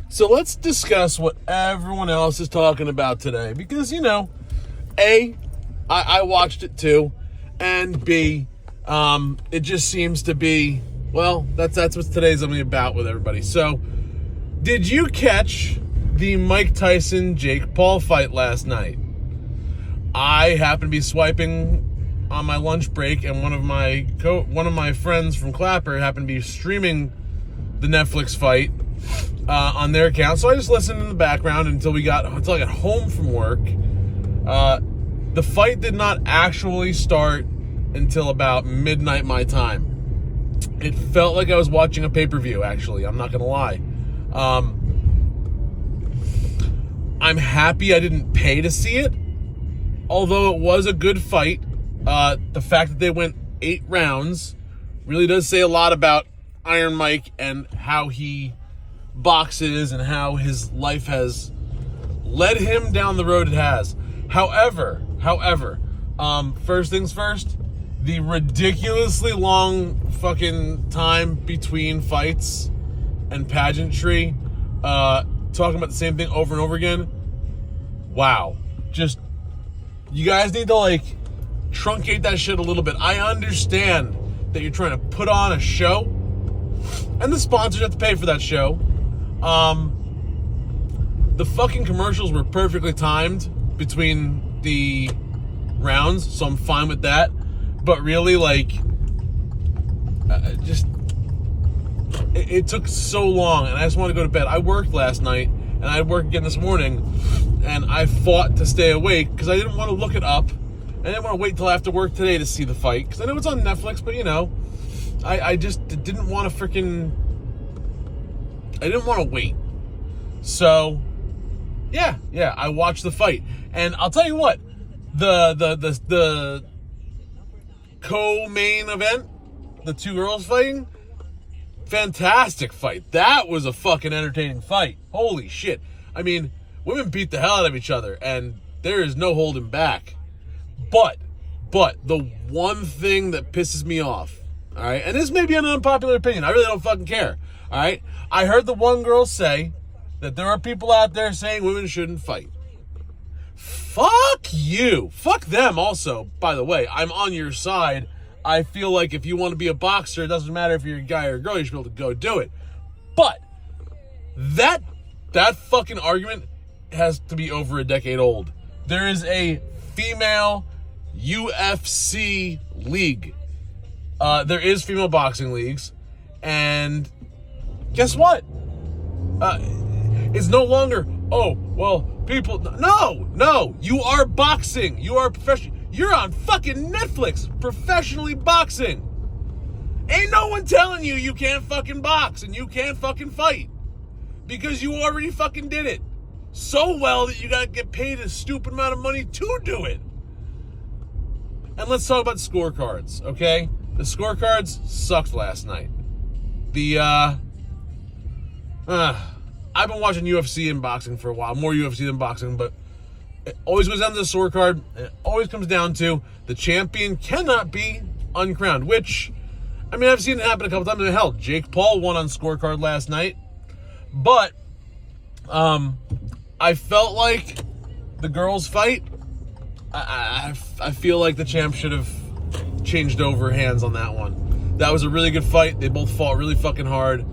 So let's discuss what everyone else is talking about today. Because, A, I watched it too. And B, it just seems to be, well, that's what today's going to be about with everybody. So, did you catch the Mike Tyson Jake Paul fight last night? I happened to be swiping on my lunch break, and one of my friends from Clapper happened to be streaming the Netflix fight on their account. So I just listened in the background until I got home from work. The fight did not actually start until about midnight my time. It felt like I was watching a pay-per-view, actually. I'm not going to lie. I'm happy I didn't pay to see it. Although it was a good fight, the fact that they went 8 rounds really does say a lot about Iron Mike and how he boxes and how his life has led him down the road it has. However, first things first, the ridiculously long fucking time between fights and pageantry, talking about the same thing over and over again. Wow. Just, you guys need to truncate that shit a little bit. I understand that you're trying to put on a show, and the sponsors have to pay for that show. The fucking commercials were perfectly timed between the rounds, so I'm fine with that. But really, it took so long, and I just wanted to go to bed. I worked last night, and I had work again this morning, and I fought to stay awake because I didn't want to look it up. I didn't want to wait until after work today to see the fight, because I know it's on Netflix, but I just didn't want to I didn't want to wait. So, yeah, I watched the fight. And I'll tell you what, the co-main event, the 2 girls fighting, fantastic fight. That was a fucking entertaining fight. Holy shit. I mean, women beat the hell out of each other, and there is no holding back. But the one thing that pisses me off, all right, and this may be an unpopular opinion, I really don't fucking care, all right? I heard the one girl say that there are people out there saying women shouldn't fight. Fuck you. Fuck them also, by the way. I'm on your side. I feel like if you want to be a boxer, it doesn't matter if you're a guy or a girl, you should be able to go do it. But that fucking argument has to be over a decade old. There is a female UFC league. There is female boxing leagues, and guess what? It's no longer, people. No, you are boxing. You are professional. You're on fucking Netflix, professionally boxing. Ain't no one telling you can't fucking box and you can't fucking fight, because you already fucking did it so well that you gotta get paid a stupid amount of money to do it. And let's talk about scorecards, okay? The scorecards sucked last night. I've been watching UFC and boxing for a while, more UFC than boxing, but it always goes down to the scorecard, and it always comes down to the champion cannot be uncrowned, which, I mean, I've seen it happen a couple times. Hell, Jake Paul won on scorecard last night, but I felt like the girls' fight, I feel like the champ should have changed over hands on that one. That was a really good fight. They both fought really fucking hard.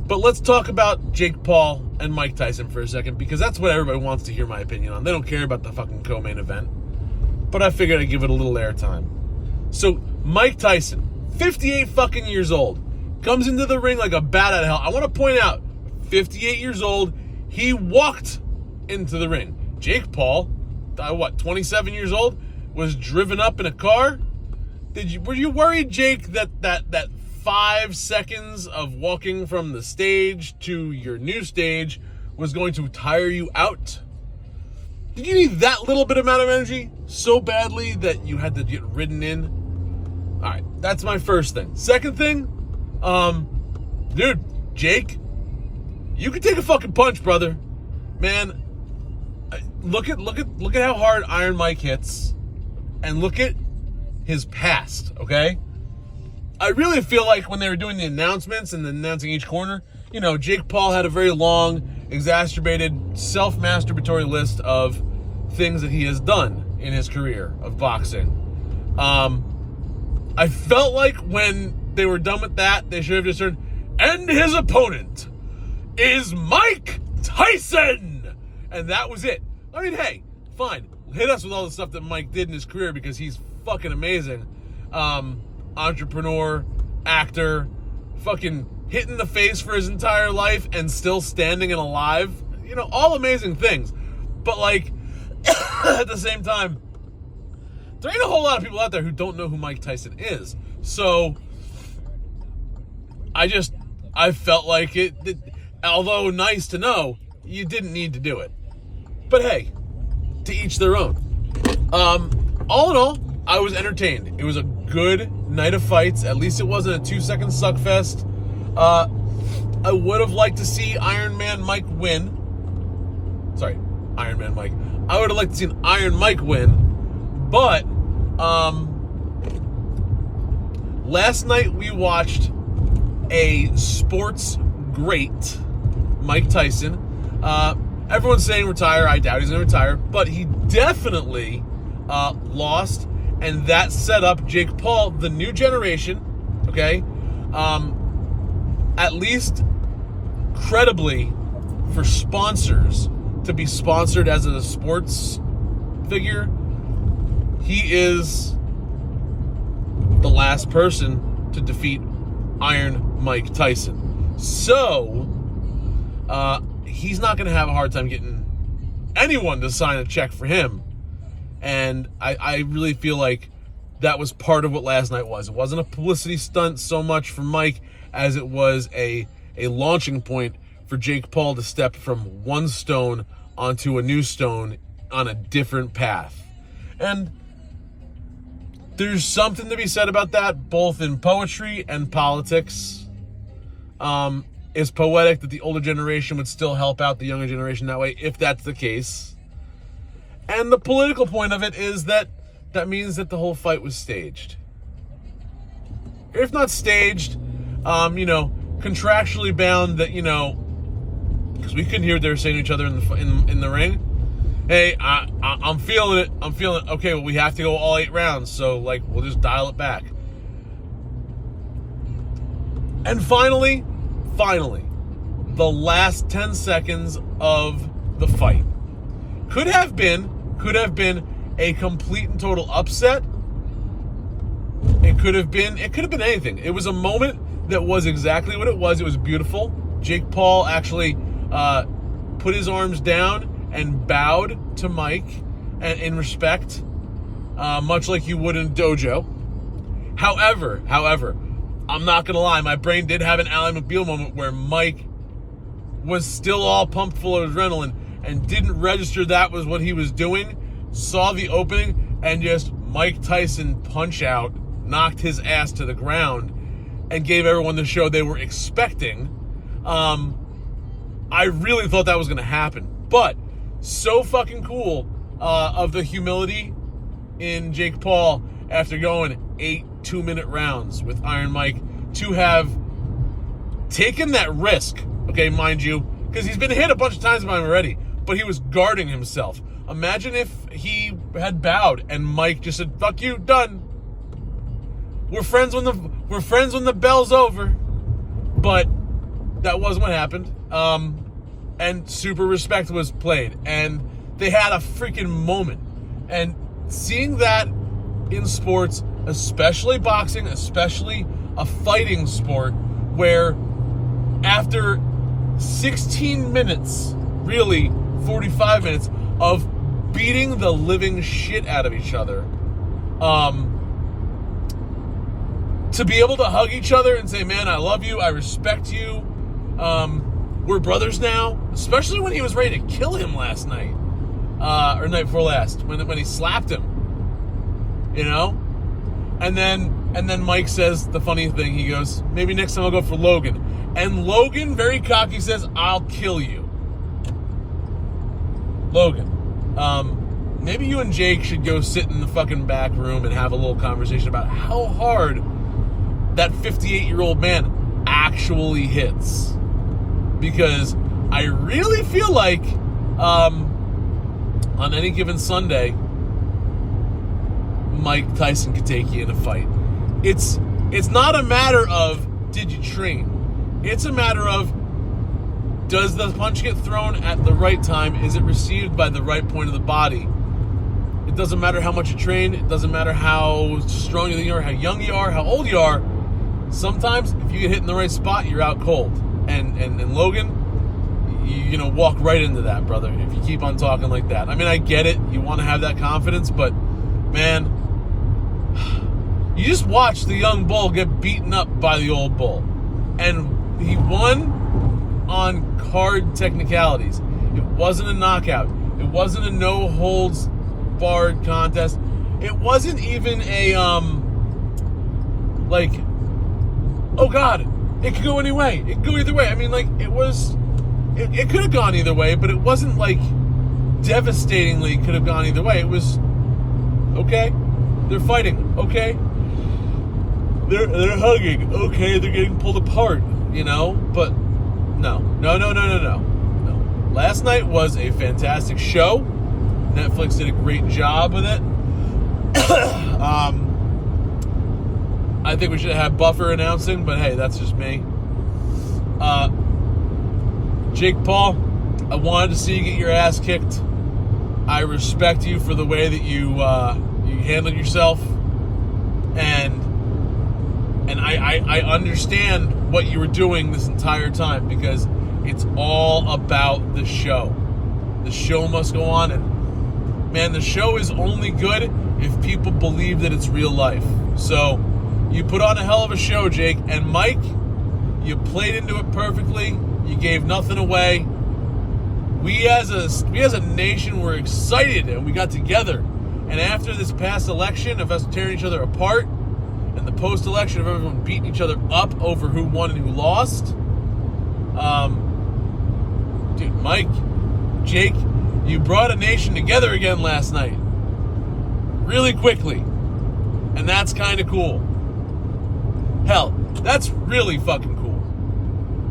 But let's talk about Jake Paul and Mike Tyson for a second, because that's what everybody wants to hear my opinion on. They don't care about the fucking co-main event. But I figured I'd give it a little airtime. So, Mike Tyson, 58 fucking years old, comes into the ring like a bat out of hell. I want to point out, 58 years old, he walked into the ring. Jake Paul, 27 years old, was driven up in a car. Were you worried, Jake, that 5 seconds of walking from the stage to your new stage was going to tire you out? Did you need that little bit amount of energy so badly that you had to get ridden in? All right, that's my first thing. Second thing, dude, Jake, you can take a fucking punch, brother. Man, look at how hard Iron Mike hits, and look at his past, okay? I really feel like when they were doing the announcements and announcing each corner, Jake Paul had a very long, exacerbated, self-masturbatory list of things that he has done in his career of boxing. I felt like when they were done with that, they should have just said, and his opponent is Mike Tyson! And that was it. I mean, hey, fine. Hit us with all the stuff that Mike did in his career because he's fucking amazing. Entrepreneur, actor, fucking hit in the face for his entire life and still standing and alive. All amazing things. But, at the same time, there ain't a whole lot of people out there who don't know who Mike Tyson is. So, I felt like it, although nice to know, you didn't need to do it. But hey, to each their own. All in all, I was entertained. It was a good night of fights. At least it wasn't a 2-second suckfest. I would have liked to see Iron Man Mike win. Sorry, Iron Man Mike. I would have liked to see Iron Mike win. But, last night we watched a sports great, Mike Tyson. Everyone's saying retire. I doubt he's going to retire. But he definitely lost. And that set up Jake Paul, the new generation, okay? At least credibly for sponsors to be sponsored as a sports figure. He is the last person to defeat Iron Mike Tyson. So, he's not going to have a hard time getting anyone to sign a check for him. And I really feel like that was part of what last night was. It wasn't a publicity stunt so much for Mike as it was a launching point for Jake Paul to step from one stone onto a new stone on a different path. And there's something to be said about that, both in poetry and politics. It's poetic that the older generation would still help out the younger generation that way, if that's the case. And the political point of it is that means that the whole fight was staged. If not staged, contractually bound that, because we couldn't hear what they were saying to each other in the ring. Hey, I'm feeling it. Okay, well, we have to go all 8 rounds, so, we'll just dial it back. And finally, the last 10 seconds of the fight could have been a complete and total upset. It could have been anything. It was a moment that was exactly what it was. It was beautiful. Jake Paul actually put his arms down and bowed to Mike and in respect, much like you would in dojo. However, I'm not going to lie, my brain did have an Ally McBeal moment where Mike was still all pumped full of adrenaline and didn't register that was what he was doing, saw the opening, and just Mike Tyson punch out, knocked his ass to the ground, and gave everyone the show they were expecting. I really thought that was going to happen. But so fucking cool of the humility in Jake Paul after going 8 2-minute rounds with Iron Mike to have taken that risk, okay, mind you, because he's been hit a bunch of times by him already, but he was guarding himself. Imagine if he had bowed and Mike just said, "Fuck you, done. We're friends when the bell's over." But that wasn't what happened. And super respect was played, and they had a freaking moment. And seeing that in sports, especially boxing, especially a fighting sport, where after 16 minutes, really 45 minutes of beating the living shit out of each other, to be able to hug each other and say, "Man, I love you, I respect you, we're brothers now," especially when he was ready to kill him last night, or night before last, when he slapped him, and then Mike says the funny thing. He goes, "Maybe next time I'll go for Logan," and Logan, very cocky, says, "I'll kill you." Logan, maybe you and Jake should go sit in the fucking back room and have a little conversation about how hard that 58-year-old man actually hits. Because I really feel like on any given Sunday, Mike Tyson could take you in a fight. It's not a matter of did you train. It's a matter of does the punch get thrown at the right time? Is it received by the right point of the body? It doesn't matter how much you train. It doesn't matter how strong you are, how young you are, how old you are. Sometimes if you get hit in the right spot, you're out cold. And Logan, you know, walk right into that, brother, if you keep on talking like that. I mean, I get it. You want to have that confidence, but, man, you just watch the young bull get beaten up by the old bull. And he won on card technicalities. It wasn't a knockout. It wasn't a no-holds-barred contest. It wasn't even a, like, oh, God, it could go any way. It could go either way. I mean, like, it could have gone either way, but it wasn't, like, devastatingly could have gone either way. It was, okay, they're fighting. Okay, they're hugging. Okay, they're getting pulled apart, you know? But no. Last night was a fantastic show. Netflix did a great job with it. I think we should have Buffer announcing, but hey, that's just me. Jake Paul, I wanted to see you get your ass kicked. I respect you for the way that you handled yourself, and I understand what you were doing this entire time because it's all about the show. The show must go on, and man, the show is only good if people believe that it's real life. So you put on a hell of a show, Jake, and Mike, you played into it perfectly. You gave nothing away. We as a nation were excited, and we got together. And after this past election of us tearing each other apart, and the post-election of everyone beating each other up over who won and who lost, dude, Mike, Jake, you brought a nation together again last night. Really quickly. And that's kind of cool. Hell, that's really fucking cool.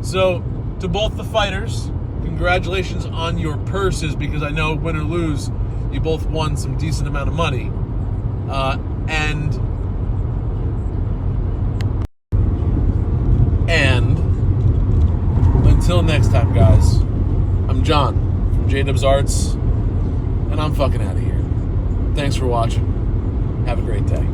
So, to both the fighters, congratulations on your purses, because I know, win or lose, you both won some decent amount of money. And until next time, guys, I'm John from J-Dubs Arts, and I'm fucking out of here. Thanks for watching. Have a great day.